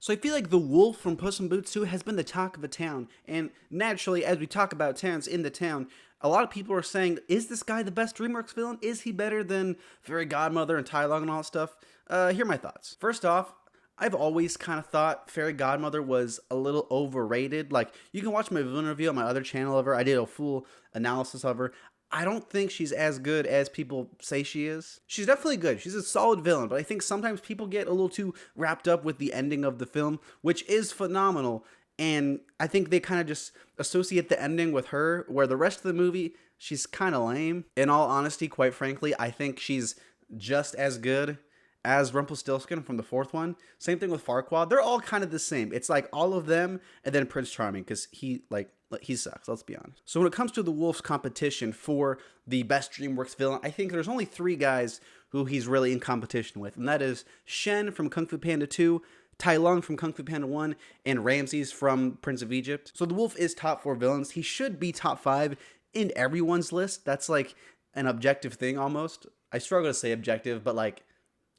So I feel like the wolf from Puss in Boots 2 has been the talk of the town. And naturally, as we talk about towns in the town, a lot of people are saying, is this guy the best Dreamworks villain? Is he better than Fairy Godmother and Tai Lung and all that stuff? Here are my thoughts. First off, I've always kind of thought Fairy Godmother was a little overrated. Like, you can watch my villain review on my other channel of her. I did a full analysis of her. I don't think she's as good as people say she is. She's definitely good. She's a solid villain, but I think sometimes people get a little too wrapped up with the ending of the film, which is phenomenal. And I think they kind of just associate the ending with her, where the rest of the movie, she's kind of lame. In all honesty, quite frankly, I think she's just as good as Rumpelstiltskin from the fourth one. Same thing with Farquaad. They're all kind of the same. It's like all of them and then Prince Charming, because he sucks, let's be honest. So when it comes to the Wolf's competition for the best DreamWorks villain, I think there's only three guys who he's really in competition with, and that is Shen from Kung Fu Panda 2, Tai Lung from Kung Fu Panda 1, and Ramses from Prince of Egypt. So the Wolf is top 4 villains. He should be top 5 in everyone's list. That's like an objective thing almost. I struggle to say objective, but like,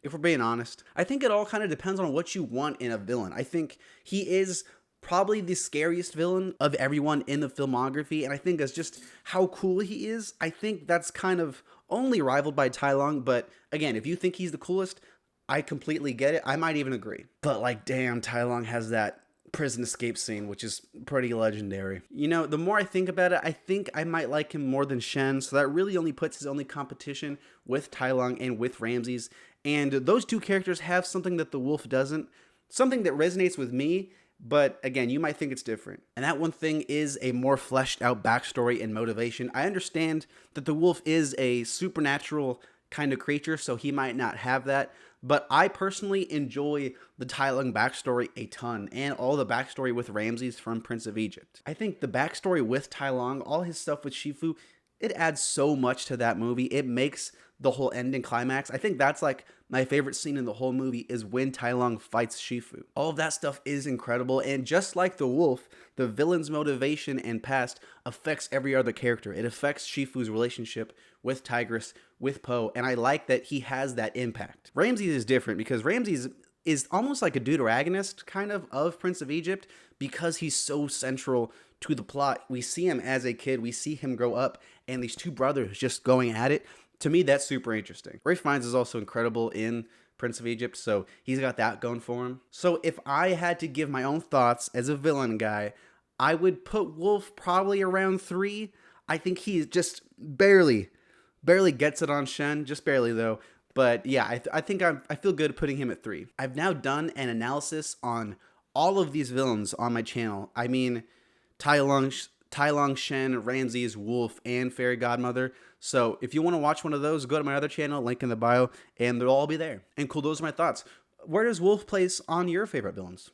if we're being honest, I think it all kind of depends on what you want in a villain. I think he is probably the scariest villain of everyone in the filmography, and I think that's just how cool he is. I think that's kind of only rivaled by Tai Lung, but again, if you think he's the coolest, I completely get it. I might even agree. But like, damn, Tai Lung has that prison escape scene, which is pretty legendary. You know, the more I think about it, I think I might like him more than Shen, so that really only puts his only competition with Tai Lung and with Ramses. And those two characters have something that the Wolf doesn't, something that resonates with me, but again, you might think it's different. And that one thing is a more fleshed out backstory and motivation. I understand that the Wolf is a supernatural kind of creature, so he might not have that. But I personally enjoy the Tai Lung backstory a ton, and all the backstory with Ramses from Prince of Egypt. I think the backstory with Tai Lung, all his stuff with Shifu, it adds so much to that movie. It makes the whole ending climax. I think that's like my favorite scene in the whole movie is when Tai Lung fights Shifu. All of that stuff is incredible, and just like the Wolf, the villain's motivation and past affects every other character. It affects Shifu's relationship with Tigress, with Po, and I like that he has that impact. Ramses is different because Ramses is almost like a deuteragonist kind of Prince of Egypt because he's so central to the plot. We see him as a kid, we see him grow up, and these two brothers just going at it. To me, that's super interesting. Ralph Fiennes is also incredible in Prince of Egypt, so he's got that going for him. So if I had to give my own thoughts as a villain guy, I would put Wolf probably around 3. I think he just barely gets it on Shen, just barely though. But yeah, I think I feel good putting him at 3. I've now done an analysis on all of these villains on my channel. I mean, Tai Lung, Shen, Ramses, Wolf, and Fairy Godmother. So if you want to watch one of those, go to my other channel, link in the bio, and they'll all be there. And cool, those are my thoughts. Where does Wolf place on your favorite villains?